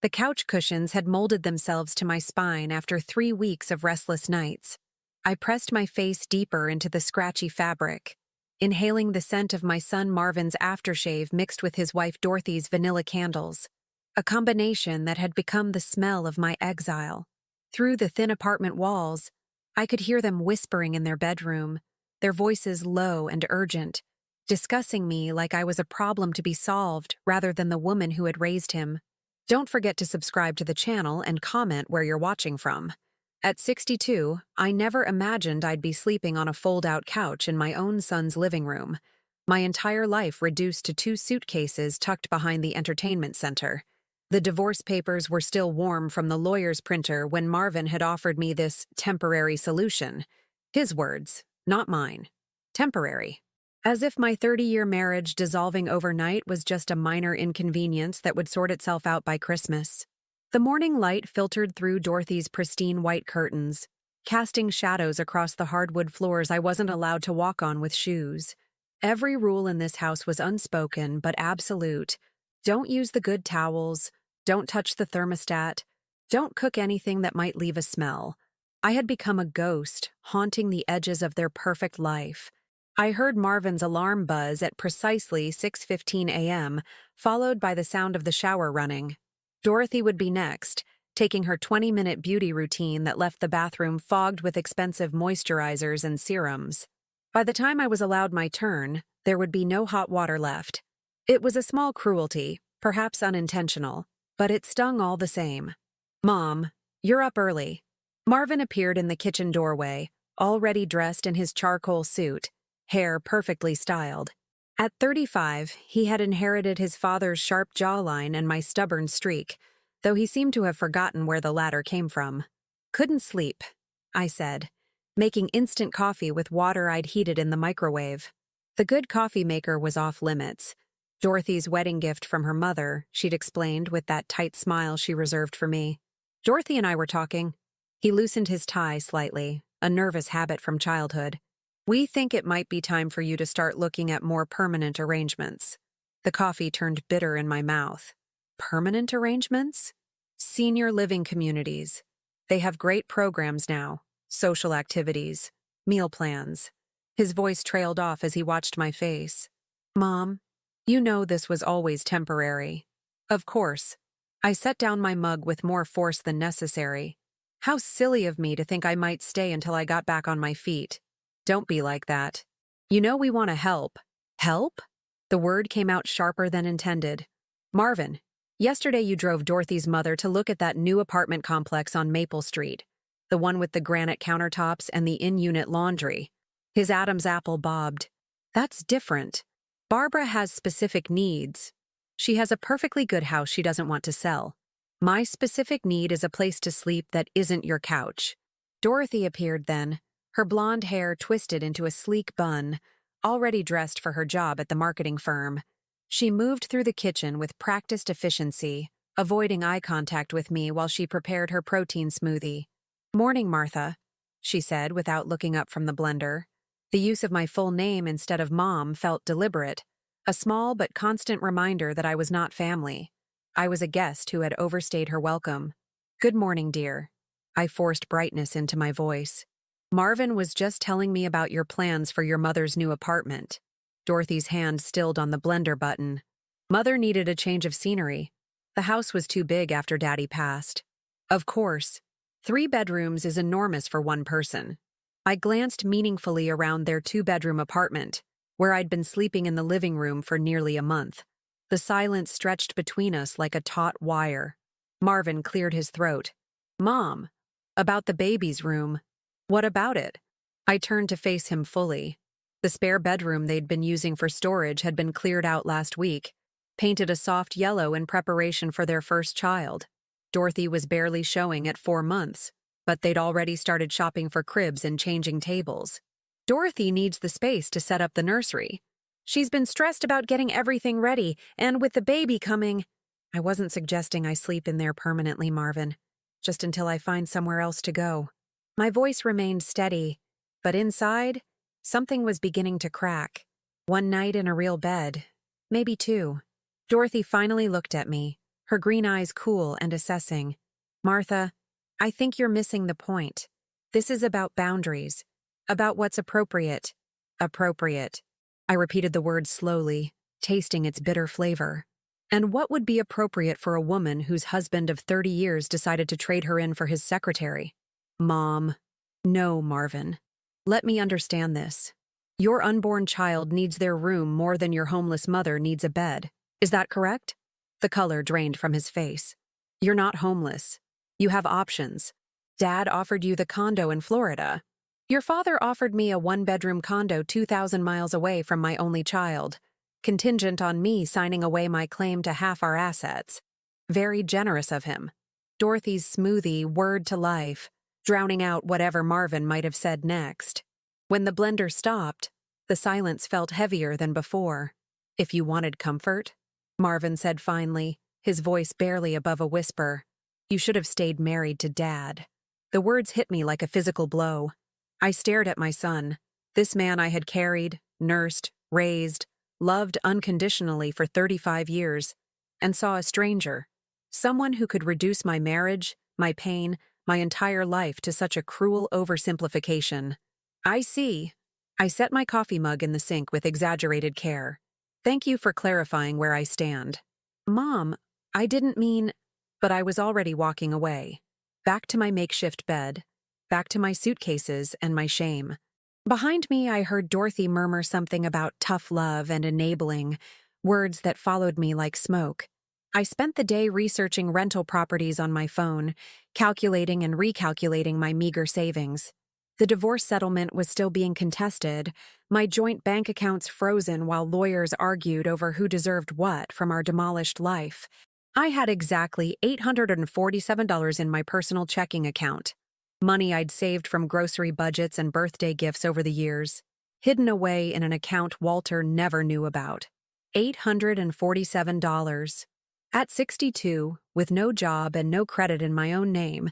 The couch cushions had molded themselves to my spine after 3 weeks of restless nights. I pressed my face deeper into the scratchy fabric, inhaling the scent of my son Marvin's aftershave mixed with his wife Dorothy's vanilla candles, a combination that had become the smell of my exile. Through the thin apartment walls, I could hear them whispering in their bedroom, their voices low and urgent, discussing me like I was a problem to be solved rather than the woman who had raised him. Don't forget to subscribe to the channel and comment where you're watching from. At 62, I never imagined I'd be sleeping on a fold-out couch in my own son's living room, my entire life reduced to 2 suitcases tucked behind the entertainment center. The divorce papers were still warm from the lawyer's printer when Marvin had offered me this temporary solution. His words, not mine. Temporary. As if my 30-year marriage dissolving overnight was just a minor inconvenience that would sort itself out by Christmas. The morning light filtered through Dorothy's pristine white curtains, casting shadows across the hardwood floors I wasn't allowed to walk on with shoes. Every rule in this house was unspoken but absolute. Don't use the good towels, don't touch the thermostat, don't cook anything that might leave a smell. I had become a ghost, haunting the edges of their perfect life. I heard Marvin's alarm buzz at precisely 6:15 a.m., followed by the sound of the shower running. Dorothy would be next, taking her 20-minute beauty routine that left the bathroom fogged with expensive moisturizers and serums. By the time I was allowed my turn, there would be no hot water left. It was a small cruelty, perhaps unintentional, but it stung all the same. "Mom, you're up early." Marvin appeared in the kitchen doorway, already dressed in his charcoal suit, hair perfectly styled. At 35, he had inherited his father's sharp jawline and my stubborn streak, though he seemed to have forgotten where the latter came from. "Couldn't sleep," I said, making instant coffee with water I'd heated in the microwave. The good coffee maker was off limits. Dorothy's wedding gift from her mother, she'd explained with that tight smile she reserved for me. Dorothy and I were talking. He loosened his tie slightly, a nervous habit from childhood. "We think it might be time for you to start looking at more permanent arrangements." The coffee turned bitter in my mouth. Permanent arrangements? Senior living communities. They have great programs now, social activities, meal plans. His voice trailed off as he watched my face. "Mom, you know this was always temporary." "Of course." I set down my mug with more force than necessary. How silly of me to think I might stay until I got back on my feet. "Don't be like that. You know we want to help." "Help?" The word came out sharper than intended. "Marvin, yesterday you drove Dorothy's mother to look at that new apartment complex on Maple Street, the one with the granite countertops and the in-unit laundry." His Adam's apple bobbed. "That's different. Barbara has specific needs. She has a perfectly good house she doesn't want to sell. My specific need is a place to sleep that isn't your couch." Dorothy appeared then, her blonde hair twisted into a sleek bun, already dressed for her job at the marketing firm. She moved through the kitchen with practiced efficiency, avoiding eye contact with me while she prepared her protein smoothie. "Morning, Martha," she said without looking up from the blender. The use of my full name instead of Mom felt deliberate, a small but constant reminder that I was not family. I was a guest who had overstayed her welcome. "Good morning, dear." I forced brightness into my voice. "Marvin was just telling me about your plans for your mother's new apartment." Dorothy's hand stilled on the blender button. "Mother needed a change of scenery. The house was too big after Daddy passed." "Of course. 3 bedrooms is enormous for one person." I glanced meaningfully around their 2-bedroom apartment, where I'd been sleeping in the living room for nearly a month. The silence stretched between us like a taut wire. Marvin cleared his throat. "Mom, about the baby's room." "What about it?" I turned to face him fully. The spare bedroom they'd been using for storage had been cleared out last week, painted a soft yellow in preparation for their first child. Dorothy was barely showing at 4 months, but they'd already started shopping for cribs and changing tables. "Dorothy needs the space to set up the nursery. She's been stressed about getting everything ready, and with the baby coming—" "I wasn't suggesting I sleep in there permanently, Marvin, just until I find somewhere else to go." My voice remained steady, but inside, something was beginning to crack. One night in a real bed, maybe 2. Dorothy finally looked at me, her green eyes cool and assessing. "Martha, I think you're missing the point. This is about boundaries, about what's appropriate." Appropriate. I repeated the word slowly, tasting its bitter flavor. And what would be appropriate for a woman whose husband of 30 years decided to trade her in for his secretary? Mom. No, Marvin. Let me understand this. Your unborn child needs their room more than your homeless mother needs a bed. Is that correct? The color drained from his face. You're not homeless. You have options. Dad offered you the condo in Florida. Your father offered me a one-bedroom condo 2,000 miles away from my only child, contingent on me signing away my claim to half our assets. Very generous of him. Dorothy's smoothie word to life, drowning out whatever Marvin might have said next. When the blender stopped, the silence felt heavier than before. "If you wanted comfort," Marvin said finally, his voice barely above a whisper, "you should have stayed married to Dad." The words hit me like a physical blow. I stared at my son, this man I had carried, nursed, raised, loved unconditionally for 35 years, and saw a stranger, someone who could reduce my marriage, my pain, my entire life to such a cruel oversimplification. "I see." I set my coffee mug in the sink with exaggerated care. "Thank you for clarifying where I stand." "Mom, I didn't mean—" But I was already walking away. Back to my makeshift bed, back to my suitcases and my shame. Behind me, I heard Dorothy murmur something about tough love and enabling, words that followed me like smoke. I spent the day researching rental properties on my phone, calculating and recalculating my meager savings. The divorce settlement was still being contested, my joint bank accounts frozen while lawyers argued over who deserved what from our demolished life. I had exactly $847 in my personal checking account, money I'd saved from grocery budgets and birthday gifts over the years, hidden away in an account Walter never knew about. $847. At 62, with no job and no credit in my own name,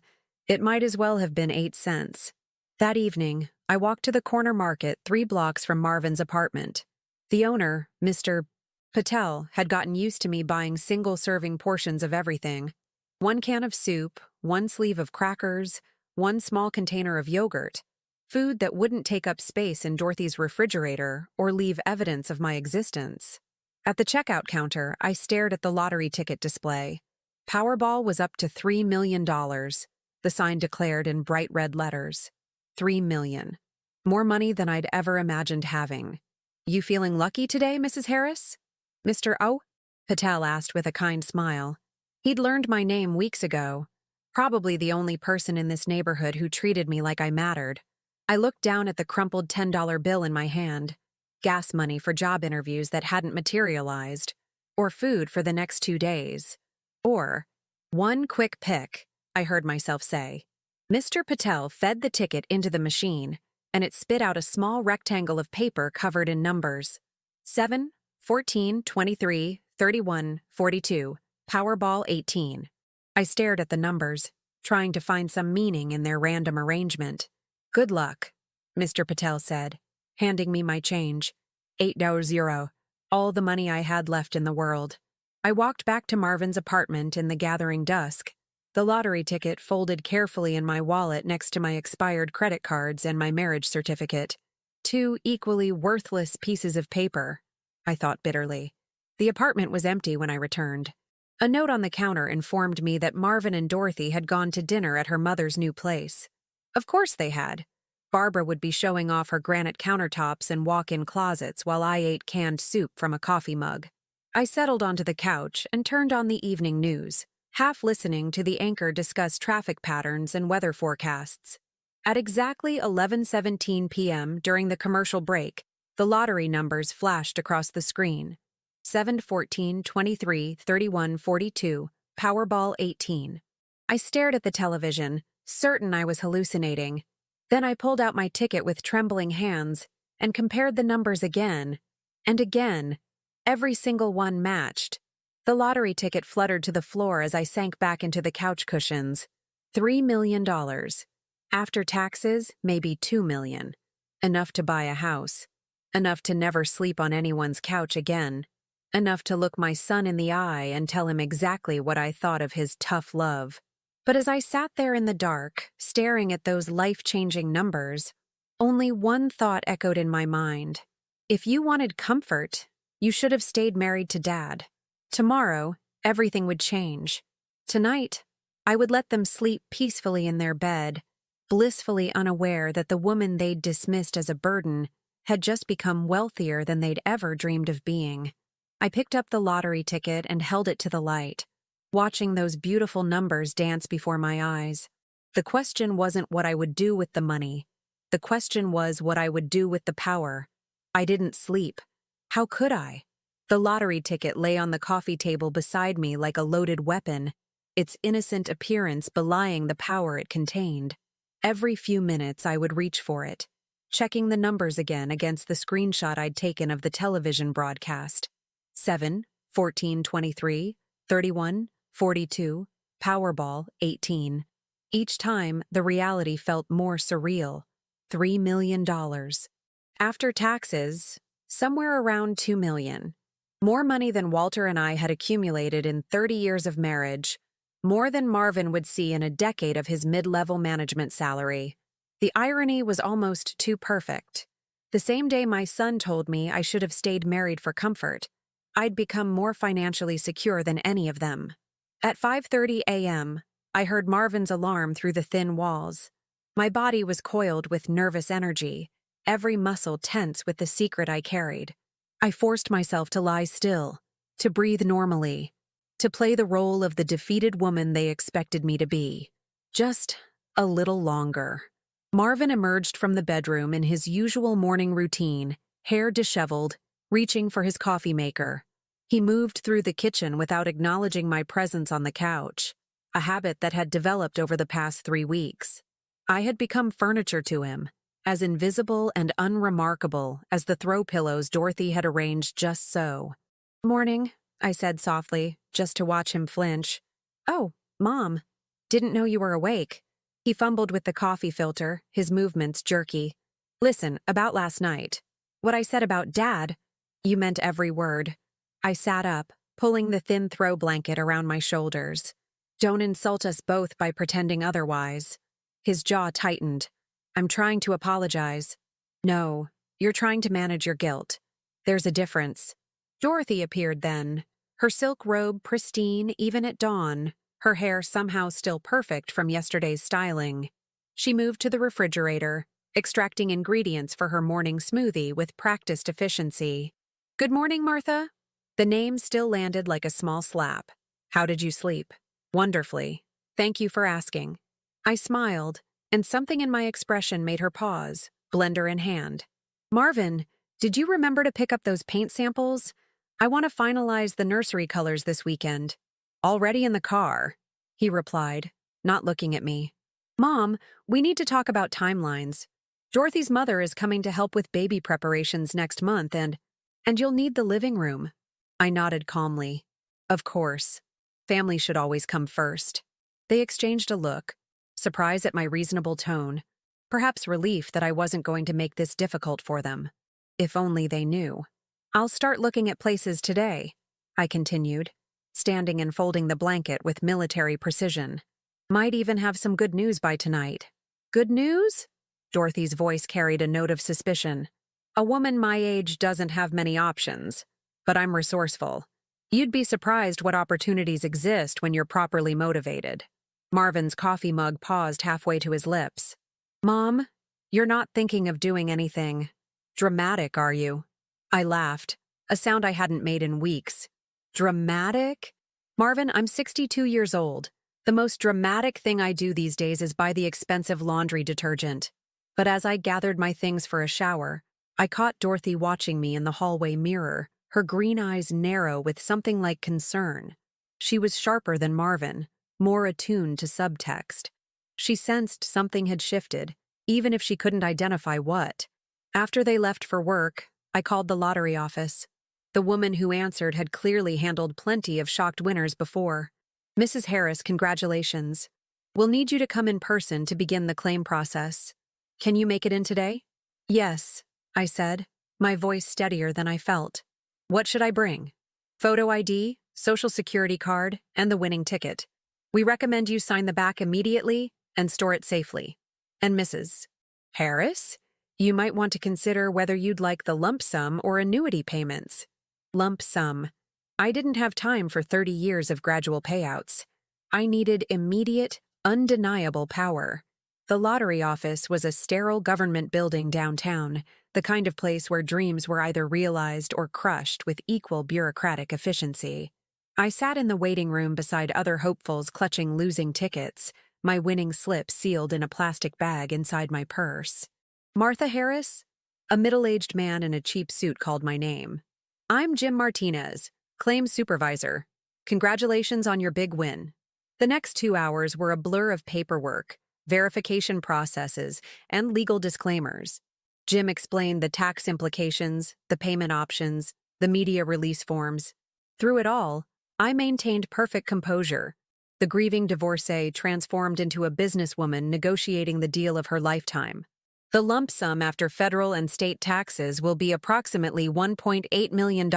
it might as well have been 8 cents. That evening, I walked to the corner market 3 blocks from Marvin's apartment. The owner, Mr. Patel, had gotten used to me buying single-serving portions of everything. 1 can of soup, 1 sleeve of crackers, 1 small container of yogurt, food that wouldn't take up space in Dorothy's refrigerator or leave evidence of my existence. At the checkout counter, I stared at the lottery ticket display. Powerball was up to $3 million, the sign declared in bright red letters. $3 million. More money than I'd ever imagined having. "You feeling lucky today, Mrs. Harris?" "Mr. O?" Patel asked with a kind smile. He'd learned my name weeks ago. Probably the only person in this neighborhood who treated me like I mattered. I looked down at the crumpled $10 bill in my hand. Gas money for job interviews that hadn't materialized. Or food for the next 2 days. Or, "one quick pick," I heard myself say. Mr. Patel fed the ticket into the machine, and it spit out a small rectangle of paper covered in numbers. 7, 14, 23, 31, 42, Powerball 18. I stared at the numbers, trying to find some meaning in their random arrangement. "Good luck," Mr. Patel said, handing me my change. $8, all the money I had left in the world. I walked back to Marvin's apartment in the gathering dusk, the lottery ticket folded carefully in my wallet next to my expired credit cards and my marriage certificate. 2 equally worthless pieces of paper, I thought bitterly. The apartment was empty when I returned. A note on the counter informed me that Marvin and Dorothy had gone to dinner at her mother's new place. Of course they had. Barbara would be showing off her granite countertops and walk-in closets while I ate canned soup from a coffee mug. I settled onto the couch and turned on the evening news, half listening to the anchor discuss traffic patterns and weather forecasts. At exactly 11:17 p.m. during the commercial break, the lottery numbers flashed across the screen. 7, 14, 23, 31, 42, Powerball 18. I stared at the television, certain I was hallucinating. Then I pulled out my ticket with trembling hands and compared the numbers again. And again. Every single one matched. The lottery ticket fluttered to the floor as I sank back into the couch cushions. $3 million. After taxes, maybe $2 million. Enough to buy a house. Enough to never sleep on anyone's couch again. enough to look my son in the eye and tell him exactly what I thought of his tough love. But as I sat there in the dark, staring at those life-changing numbers, only one thought echoed in my mind. If you wanted comfort, you should have stayed married to Dad. Tomorrow, everything would change. Tonight, I would let them sleep peacefully in their bed, blissfully unaware that the woman they'd dismissed as a burden had just become wealthier than they'd ever dreamed of being. I picked up the lottery ticket and held it to the light, watching those beautiful numbers dance before my eyes. The question wasn't what I would do with the money. The question was what I would do with the power. I didn't sleep. How could I? The lottery ticket lay on the coffee table beside me like a loaded weapon, its innocent appearance belying the power it contained. Every few minutes I would reach for it, checking the numbers again against the screenshot I'd taken of the television broadcast. 7, 14, 23, 31, 42, Powerball, 18. Each time, the reality felt more surreal. $3 million. After taxes, somewhere around $2 million. More money than Walter and I had accumulated in 30 years of marriage, more than Marvin would see in a decade of his mid-level management salary. The irony was almost too perfect. The same day my son told me I should have stayed married for comfort, I'd become more financially secure than any of them. At 5:30 a.m., I heard Marvin's alarm through the thin walls. My body was coiled with nervous energy, every muscle tense with the secret I carried. I forced myself to lie still, to breathe normally, to play the role of the defeated woman they expected me to be. Just a little longer. Marvin emerged from the bedroom in his usual morning routine, hair disheveled, reaching for his coffee maker. He moved through the kitchen without acknowledging my presence on the couch, a habit that had developed over the past 3 weeks. I had become furniture to him, as invisible and unremarkable as the throw pillows Dorothy had arranged just so. "Morning," I said softly, just to watch him flinch. "Oh, Mom, didn't know you were awake." He fumbled with the coffee filter, his movements jerky. "Listen, about last night. What I said about Dad, you meant every word." I sat up, pulling the thin throw blanket around my shoulders. "Don't insult us both by pretending otherwise." His jaw tightened. "I'm trying to apologize." "No, you're trying to manage your guilt. There's a difference." Dorothy appeared then, her silk robe pristine even at dawn, her hair somehow still perfect from yesterday's styling. She moved to the refrigerator, extracting ingredients for her morning smoothie with practiced efficiency. "Good morning, Martha." The name still landed like a small slap. "How did you sleep?" "Wonderfully. Thank you for asking." I smiled, and something in my expression made her pause, blender in hand. "Marvin, did you remember to pick up those paint samples? I want to finalize the nursery colors this weekend." "Already in the car," he replied, not looking at me. "Mom, we need to talk about timelines. Dorothy's mother is coming to help with baby preparations next month, and you'll need the living room." I nodded calmly. Of course. Family should always come first. They exchanged a look, surprise at my reasonable tone, perhaps relief that I wasn't going to make this difficult for them. If only they knew. "I'll start looking at places today," I continued, standing and folding the blanket with military precision. "Might even have some good news by tonight." "Good news?" Dorothy's voice carried a note of suspicion. "A woman my age doesn't have many options, but I'm resourceful. You'd be surprised what opportunities exist when you're properly motivated." Marvin's coffee mug paused halfway to his lips. "Mom, you're not thinking of doing anything dramatic, are you?" I laughed, a sound I hadn't made in weeks. "Dramatic?" "Marvin, I'm 62 years old. The most dramatic thing I do these days is buy the expensive laundry detergent." But as I gathered my things for a shower, I caught Dorothy watching me in the hallway mirror, her green eyes narrow with something like concern. She was sharper than Marvin, more attuned to subtext. She sensed something had shifted, even if she couldn't identify what. After they left for work, I called the lottery office. The woman who answered had clearly handled plenty of shocked winners before. "Mrs. Harris, congratulations. We'll need you to come in person to begin the claim process. Can you make it in today?" "Yes," I said, my voice steadier than I felt. "What should I bring?" Photo ID, social security card, and the winning ticket. We recommend you sign the back immediately and store it safely. And Mrs. Harris, you might want to consider whether you'd like the lump sum or annuity payments. Lump sum. I didn't have time for 30 years of gradual payouts. I needed immediate, undeniable power. The lottery office was a sterile government building downtown, the kind of place where dreams were either realized or crushed with equal bureaucratic efficiency. I sat in the waiting room beside other hopefuls clutching losing tickets, my winning slip sealed in a plastic bag inside my purse. Martha Harris? A middle-aged man in a cheap suit called my name. I'm Jim Martinez, claims supervisor. Congratulations on your big win. The next 2 hours were a blur of paperwork, verification processes, and legal disclaimers. Jim explained the tax implications, the payment options, the media release forms. Through it all, I maintained perfect composure. The grieving divorcee transformed into a businesswoman negotiating the deal of her lifetime. The lump sum after federal and state taxes will be approximately $1.8 million,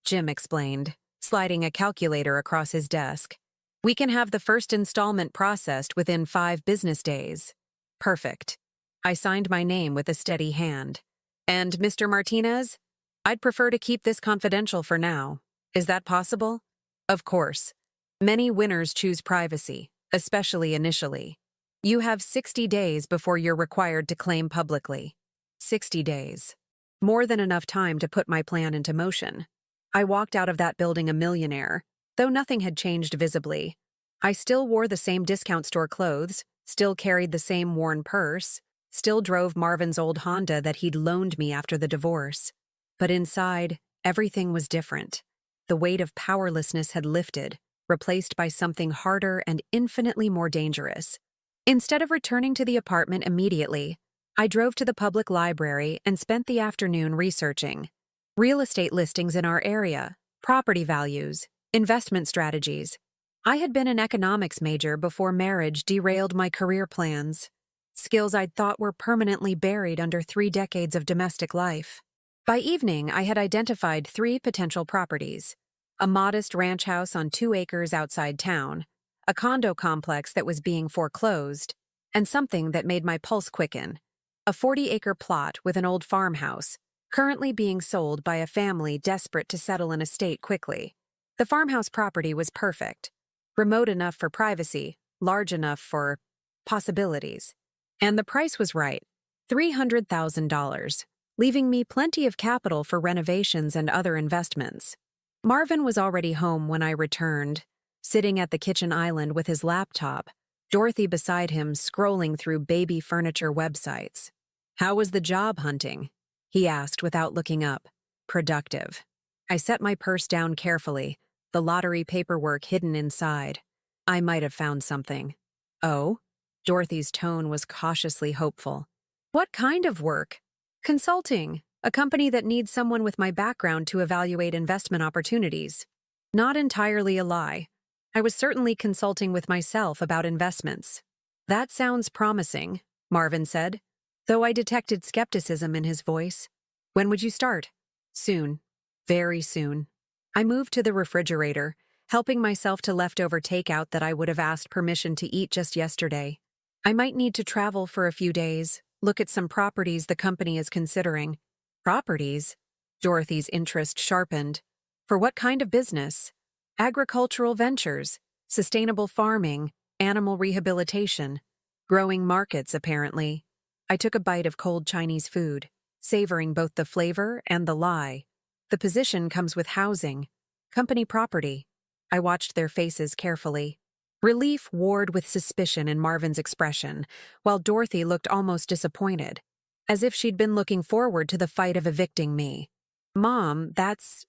Jim explained, sliding a calculator across his desk. We can have the first installment processed within 5 business days. Perfect. I signed my name with a steady hand. And Mr. Martinez? I'd prefer to keep this confidential for now. Is that possible? Of course. Many winners choose privacy, especially initially. You have 60 days before you're required to claim publicly. 60 days. More than enough time to put my plan into motion. I walked out of that building a millionaire, though nothing had changed visibly. I still wore the same discount store clothes, still carried the same worn purse, still drove Marvin's old Honda that he'd loaned me after the divorce. But inside, everything was different. The weight of powerlessness had lifted, replaced by something harder and infinitely more dangerous. Instead of returning to the apartment immediately, I drove to the public library and spent the afternoon researching real estate listings in our area, property values, investment strategies. I had been an economics major before marriage derailed my career plans, skills I'd thought were permanently buried under 3 decades of domestic life. By evening, I had identified 3 potential properties: a modest ranch house on 2 acres outside town, a condo complex that was being foreclosed, and something that made my pulse quicken: a 40-acre plot with an old farmhouse, currently being sold by a family desperate to settle an estate quickly. The farmhouse property was perfect, remote enough for privacy, large enough for possibilities. And the price was right, $300,000, leaving me plenty of capital for renovations and other investments. Marvin was already home when I returned, sitting at the kitchen island with his laptop, Dorothy beside him scrolling through baby furniture websites. "How was the job hunting?" he asked without looking up. "Productive." I set my purse down carefully, the lottery paperwork hidden inside. I might have found something. "Oh?" Dorothy's tone was cautiously hopeful. "What kind of work?" "Consulting, a company that needs someone with my background to evaluate investment opportunities." Not entirely a lie. I was certainly consulting with myself about investments. "That sounds promising," Marvin said, though I detected skepticism in his voice. "When would you start?" "Soon. Very soon." I moved to the refrigerator, helping myself to leftover takeout that I would have asked permission to eat just yesterday. I might need to travel for a few days, look at some properties the company is considering. "Properties?" Dorothy's interest sharpened. "For what kind of business?" "Agricultural ventures, sustainable farming, animal rehabilitation. Growing markets, apparently." I took a bite of cold Chinese food, savoring both the flavor and the lie. "The position comes with housing, company property." I watched their faces carefully. Relief warred with suspicion in Marvin's expression, while Dorothy looked almost disappointed, as if she'd been looking forward to the fight of evicting me. "Mom, that's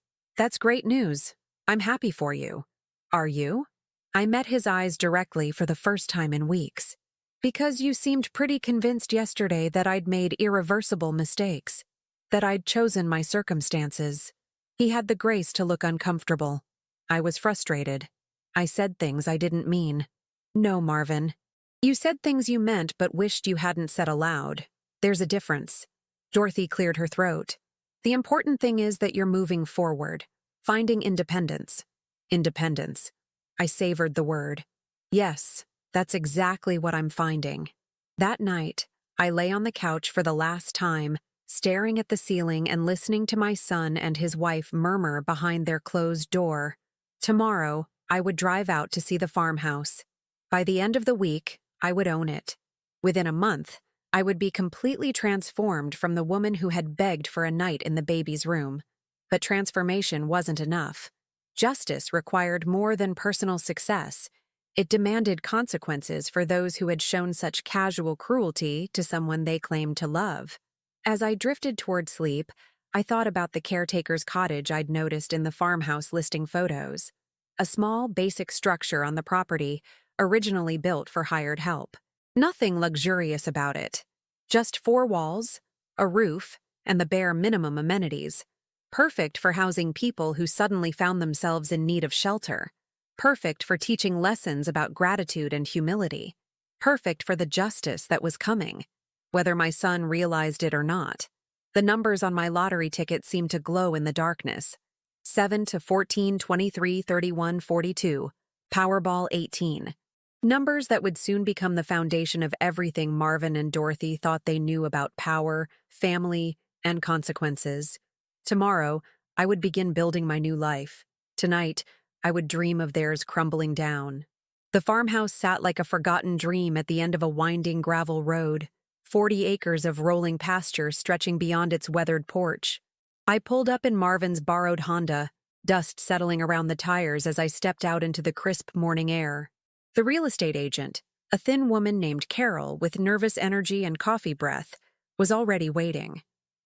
great news. I'm happy for you." "Are you?" I met his eyes directly for the first time in weeks. "Because you seemed pretty convinced yesterday that I'd made irreversible mistakes, that I'd chosen my circumstances." He had the grace to look uncomfortable. I was frustrated. I said things I didn't mean. "No, Marvin. You said things you meant but wished you hadn't said aloud. There's a difference." Dorothy cleared her throat. "The important thing is that you're moving forward. Finding independence. Independence. I savored the word. Yes, that's exactly what I'm finding. That night, I lay on the couch for the last time, staring at the ceiling and listening to my son and his wife murmur behind their closed door. Tomorrow, I would drive out to see the farmhouse. By the end of the week, I would own it. Within a month, I would be completely transformed from the woman who had begged for a night in the baby's room. But transformation wasn't enough. Justice required more than personal success. It demanded consequences for those who had shown such casual cruelty to someone they claimed to love. As I drifted toward sleep, I thought about the caretaker's cottage I'd noticed in the farmhouse listing photos. A small, basic structure on the property, originally built for hired help. Nothing luxurious about it. Just 4 walls, a roof, and the bare minimum amenities. Perfect for housing people who suddenly found themselves in need of shelter. Perfect for teaching lessons about gratitude and humility. Perfect for the justice that was coming, whether my son realized it or not. The numbers on my lottery ticket seemed to glow in the darkness. 7 to 14, 23, 31, 42. Powerball 18. Numbers that would soon become the foundation of everything Marvin and Dorothy thought they knew about power, family, and consequences. Tomorrow, I would begin building my new life. Tonight, I would dream of theirs crumbling down. The farmhouse sat like a forgotten dream at the end of a winding gravel road, 40 acres of rolling pasture stretching beyond its weathered porch. I pulled up in Marvin's borrowed Honda, dust settling around the tires as I stepped out into the crisp morning air. The real estate agent, a thin woman named Carol with nervous energy and coffee breath, was already waiting.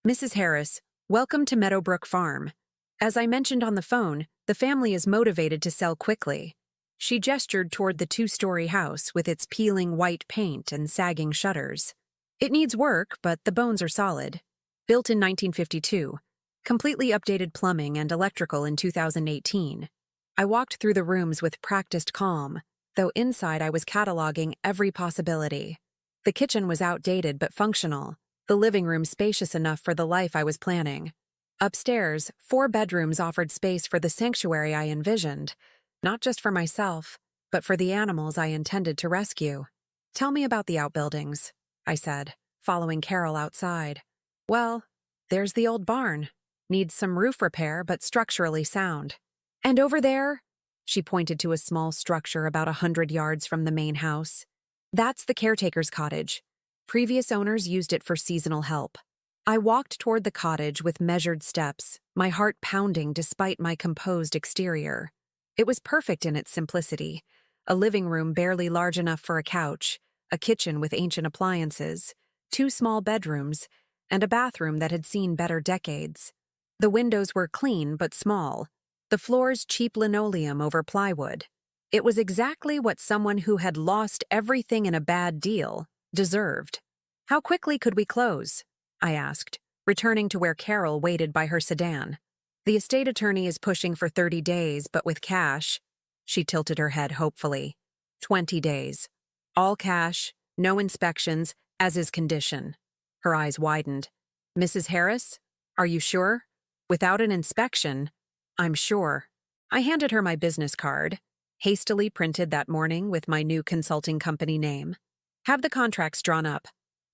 "Mrs. Harris, welcome to Meadowbrook Farm. As I mentioned on the phone, the family is motivated to sell quickly." She gestured toward the 2-story house with its peeling white paint and sagging shutters. "It needs work, but the bones are solid. Built in 1952. Completely updated plumbing and electrical in 2018. I walked through the rooms with practiced calm, though inside I was cataloging every possibility. The kitchen was outdated but functional, the living room spacious enough for the life I was planning. Upstairs, 4 bedrooms offered space for the sanctuary I envisioned, not just for myself, but for the animals I intended to rescue. "Tell me about the outbuildings," I said, following Carol outside. "Well, there's the old barn. Needs some roof repair, but structurally sound. And over there," she pointed to a small structure about 100 yards from the main house. "That's the caretaker's cottage. Previous owners used it for seasonal help." I walked toward the cottage with measured steps, my heart pounding despite my composed exterior. It was perfect in its simplicity. A living room barely large enough for a couch, a kitchen with ancient appliances, 2 small bedrooms, and a bathroom that had seen better decades. The windows were clean but small, the floors cheap linoleum over plywood. It was exactly what someone who had lost everything in a bad deal deserved. "How quickly could we close?" I asked, returning to where Carol waited by her sedan. "The estate attorney is pushing for 30 days, but with cash," she tilted her head hopefully. 20 days. All cash, no inspections, as is condition." Her eyes widened. "Mrs. Harris, are you sure? Without an inspection?" "I'm sure." I handed her my business card, hastily printed that morning with my new consulting company name. "Have the contracts drawn up.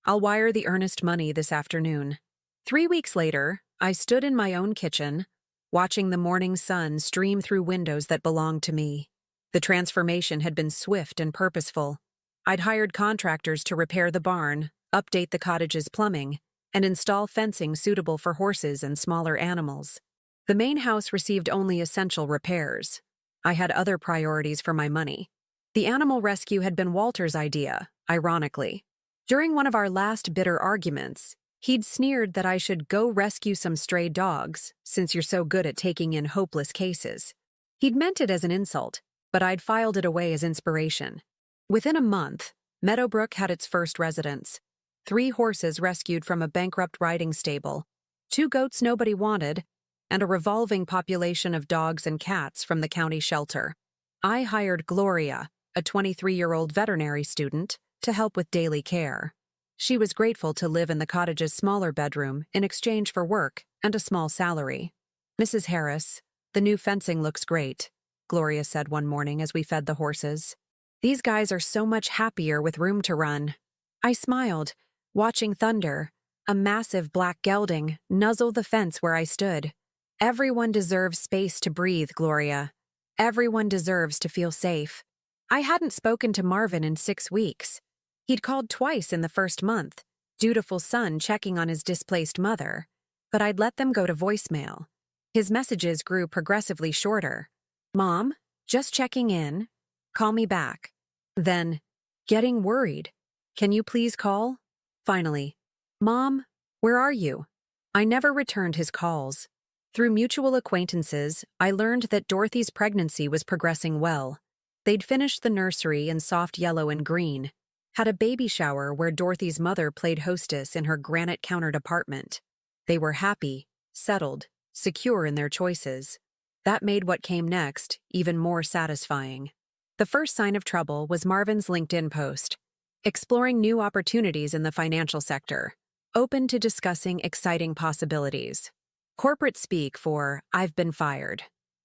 I'll wire the earnest money this afternoon." 3 weeks later, I stood in my own kitchen, watching the morning sun stream through windows that belonged to me. The transformation had been swift and purposeful. I'd hired contractors to repair the barn, update the cottage's plumbing, and install fencing suitable for horses and smaller animals. The main house received only essential repairs. I had other priorities for my money. The animal rescue had been Walter's idea, ironically. During one of our last bitter arguments, he'd sneered that I should go rescue some stray dogs, since you're so good at taking in hopeless cases. He'd meant it as an insult, but I'd filed it away as inspiration. Within a month, Meadowbrook had its first residents. 3 horses rescued from a bankrupt riding stable, 2 goats nobody wanted, and a revolving population of dogs and cats from the county shelter. I hired Gloria, a 23-year-old veterinary student, to help with daily care. She was grateful to live in the cottage's smaller bedroom in exchange for work and a small salary. "Mrs. Harris, The new fencing looks great, Gloria said one morning as we fed the horses. These guys are so much happier with room to run. I smiled, watching Thunder, a massive black gelding, nuzzle the fence where I stood. Everyone deserves space to breathe, Gloria. Everyone deserves to feel safe. I hadn't spoken to Marvin in 6 weeks. He'd called twice in the first month, dutiful son checking on his displaced mother, but I'd let them go to voicemail. His messages grew progressively shorter. Mom, just checking in. Call me back. Then, getting worried. Can you please call? Finally, Mom, where are you? I never returned his calls. Through mutual acquaintances, I learned that Dorothy's pregnancy was progressing well. They'd finished the nursery in soft yellow and green, had a baby shower where Dorothy's mother played hostess in her granite-countered apartment. They were happy, settled, secure in their choices. That made what came next even more satisfying. The first sign of trouble was Marvin's LinkedIn post, exploring new opportunities in the financial sector, open to discussing exciting possibilities. Corporate speak for "I've been fired."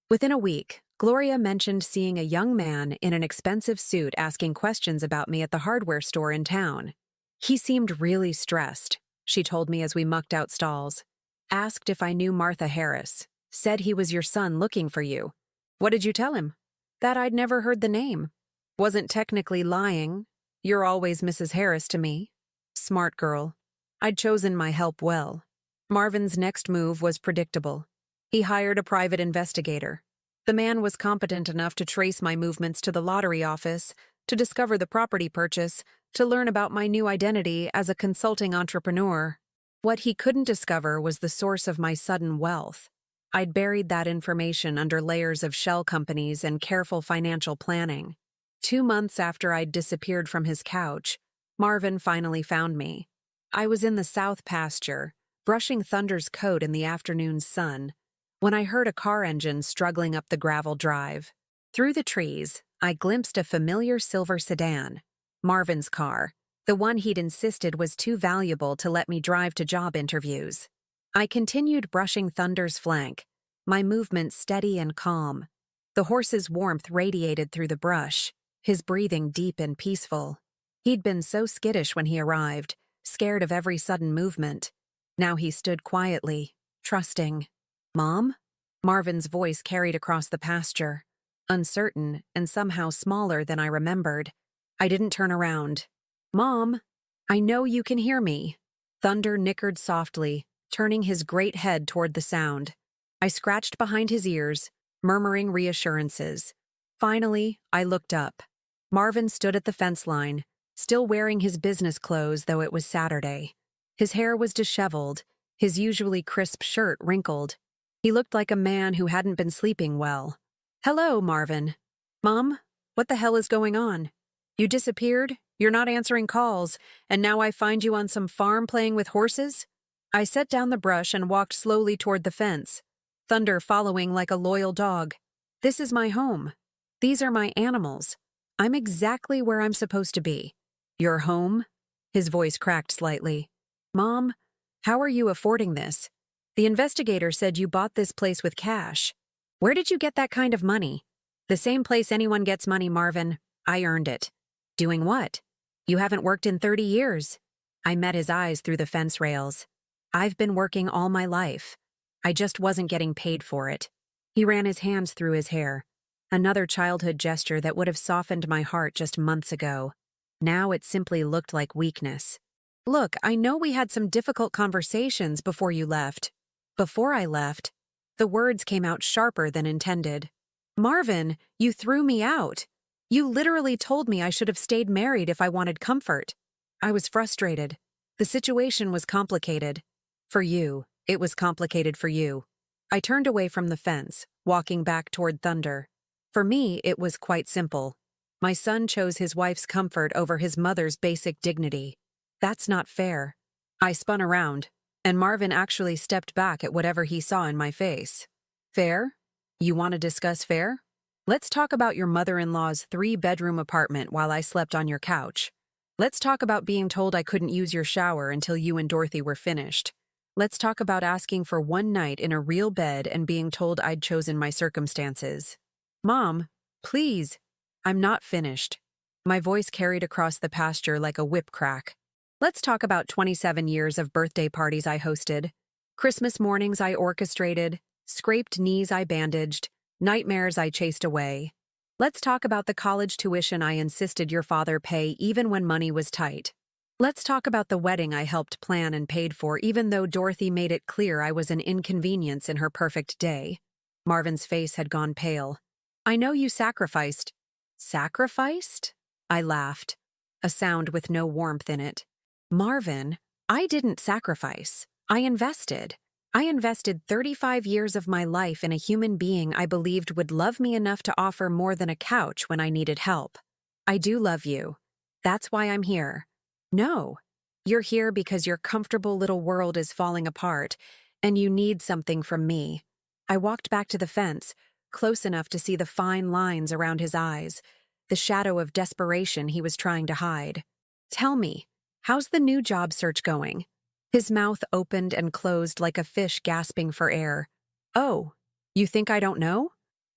Within a week, Gloria mentioned seeing a young man in an expensive suit asking questions about me at the hardware store in town. He seemed really stressed, she told me as we mucked out stalls. Asked if I knew Martha Harris. Said he was your son looking for you. What did you tell him? That I'd never heard the name. Wasn't technically lying. You're always Mrs. Harris to me. Smart girl. I'd chosen my help well. Marvin's next move was predictable. He hired a private investigator. The man was competent enough to trace my movements to the lottery office, to discover the property purchase, to learn about my new identity as a consulting entrepreneur. What he couldn't discover was the source of my sudden wealth. I'd buried that information under layers of shell companies and careful financial planning. 2 months after I'd disappeared from his couch, Marvin finally found me. I was in the south pasture, brushing Thunder's coat in the afternoon sun, when I heard a car engine struggling up the gravel drive. Through the trees, I glimpsed a familiar silver sedan, Marvin's car, the one he'd insisted was too valuable to let me drive to job interviews. I continued brushing Thunder's flank, my movements steady and calm. The horse's warmth radiated through the brush, his breathing deep and peaceful. He'd been so skittish when he arrived, scared of every sudden movement. Now he stood quietly, trusting. Mom? Marvin's voice carried across the pasture, uncertain and somehow smaller than I remembered. I didn't turn around. Mom, I know you can hear me. Thunder nickered softly, turning his great head toward the sound. I scratched behind his ears, murmuring reassurances. Finally, I looked up. Marvin stood at the fence line, still wearing his business clothes though it was Saturday. His hair was disheveled, his usually crisp shirt wrinkled. He looked like a man who hadn't been sleeping well. Hello, Marvin. Mom, what the hell is going on? You disappeared, you're not answering calls, and now I find you on some farm playing with horses? I set down the brush and walked slowly toward the fence, Thunder following like a loyal dog. This is my home. These are my animals. I'm exactly where I'm supposed to be. Your home? His voice cracked slightly. Mom, how are you affording this? The investigator said you bought this place with cash. Where did you get that kind of money? The same place anyone gets money, Marvin. I earned it. Doing what? You haven't worked in 30 years. I met his eyes through the fence rails. I've been working all my life. I just wasn't getting paid for it. He ran his hands through his hair. Another childhood gesture that would have softened my heart just months ago. Now it simply looked like weakness. Look, I know we had some difficult conversations before you left. Before I left, the words came out sharper than intended. Marvin, you threw me out. You literally told me I should have stayed married if I wanted comfort. I was frustrated. The situation was complicated. For you, it was complicated for you. I turned away from the fence, walking back toward Thunder. For me, it was quite simple. My son chose his wife's comfort over his mother's basic dignity. That's not fair. I spun around, and Marvin actually stepped back at whatever he saw in my face. Fair? You want to discuss fair? Let's talk about your mother-in-law's 3-bedroom apartment while I slept on your couch. Let's talk about being told I couldn't use your shower until you and Dorothy were finished. Let's talk about asking for one night in a real bed and being told I'd chosen my circumstances. Mom, please. I'm not finished. My voice carried across the pasture like a whip crack. Let's talk about 27 years of birthday parties I hosted, Christmas mornings I orchestrated, scraped knees I bandaged, nightmares I chased away. Let's talk about the college tuition I insisted your father pay even when money was tight. Let's talk about the wedding I helped plan and paid for even though Dorothy made it clear I was an inconvenience in her perfect day. Marvin's face had gone pale. I know you sacrificed. Sacrificed? I laughed, a sound with no warmth in it. Marvin, I didn't sacrifice. I invested. I invested 35 years of my life in a human being I believed would love me enough to offer more than a couch when I needed help. I do love you. That's why I'm here. No. You're here because your comfortable little world is falling apart, and you need something from me. I walked back to the fence, close enough to see the fine lines around his eyes, the shadow of desperation he was trying to hide. Tell me, how's the new job search going? His mouth opened and closed like a fish gasping for air. Oh, you think I don't know?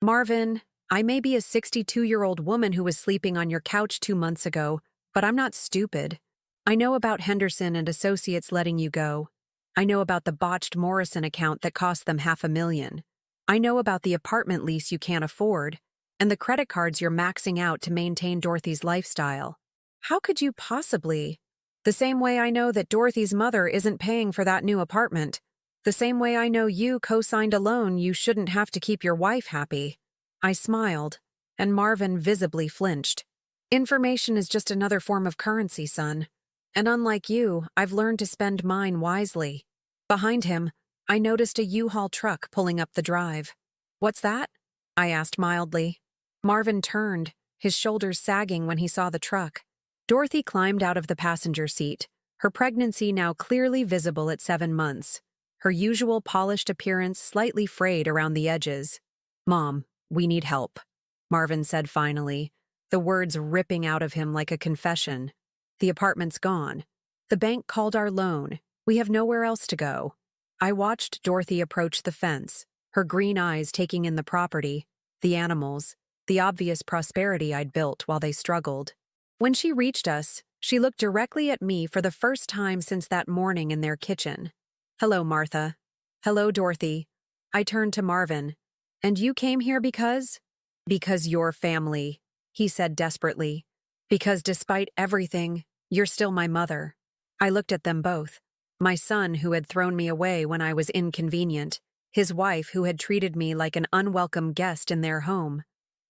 Marvin, I may be a 62-year-old woman who was sleeping on your couch 2 months ago, but I'm not stupid. I know about Henderson and Associates letting you go. I know about the botched Morrison account that cost them $500,000. I know about the apartment lease you can't afford, and the credit cards you're maxing out to maintain Dorothy's lifestyle. How could you possibly? The same way I know that Dorothy's mother isn't paying for that new apartment. The same way I know you co-signed a loan you shouldn't have to keep your wife happy. I smiled, and Marvin visibly flinched. Information is just another form of currency, son. And unlike you, I've learned to spend mine wisely. Behind him, I noticed a U-Haul truck pulling up the drive. What's that? I asked mildly. Marvin turned, his shoulders sagging when he saw the truck. Dorothy climbed out of the passenger seat, her pregnancy now clearly visible at 7 months, her usual polished appearance slightly frayed around the edges. Mom, we need help, Marvin said finally, the words ripping out of him like a confession. The apartment's gone. The bank called our loan. We have nowhere else to go. I watched Dorothy approach the fence, her green eyes taking in the property, the animals, the obvious prosperity I'd built while they struggled. When she reached us, she looked directly at me for the first time since that morning in their kitchen. Hello, Martha. Hello, Dorothy. I turned to Marvin. And you came here because? Because you're family, he said desperately. Because despite everything, you're still my mother. I looked at them both. My son who had thrown me away when I was inconvenient, his wife who had treated me like an unwelcome guest in their home.